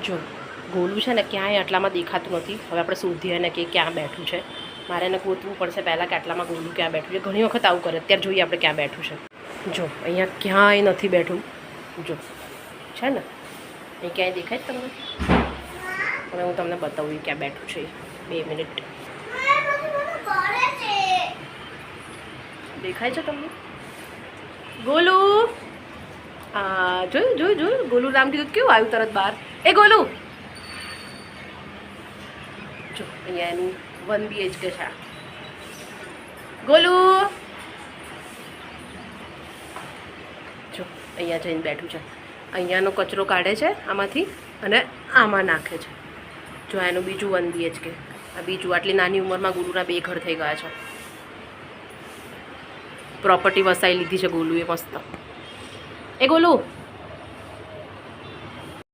જો ગોલું છે ને ક્યાંય આટલામાં દેખાતું નથી. હવે આપણે શોધીએ ને કે ક્યાં બેઠું છે. મારે એને ગોતવું પડશે પહેલાં કે આટલામાં ગોલું ક્યાં બેઠું છે. ઘણી વખત આવું કરે. અત્યારે જોઈએ આપણે ક્યાં બેઠું છે. જો અહીંયા ક્યાંય નથી બેઠું. જો છે ને અહીં ક્યાંય દેખાય જ તમને? હવે હું તમને બતાવું ક્યાં બેઠું છે. 2 મિનિટ. દેખાય છે તમને ગોલું? હા જોયું ગોલું નામ કીધું કેવું આવ્યું તરત બહાર. એ ગોલું જો અહીંયા એનું 1 BHK છે. ગોલું જો અહીંયા જઈને બેઠું છે. અહીંયાનો કચરો કાઢે છે આમાંથી અને આમાં નાખે છે. જો એનું બીજું 1 BHK. આ બીજું. આટલી નાની ઉંમરમાં ગોલુના 2 ઘર થઈ ગયા છે. પ્રોપર્ટી વસાઈ લીધી છે ગોલુએ મસ્ત. એ ગોલું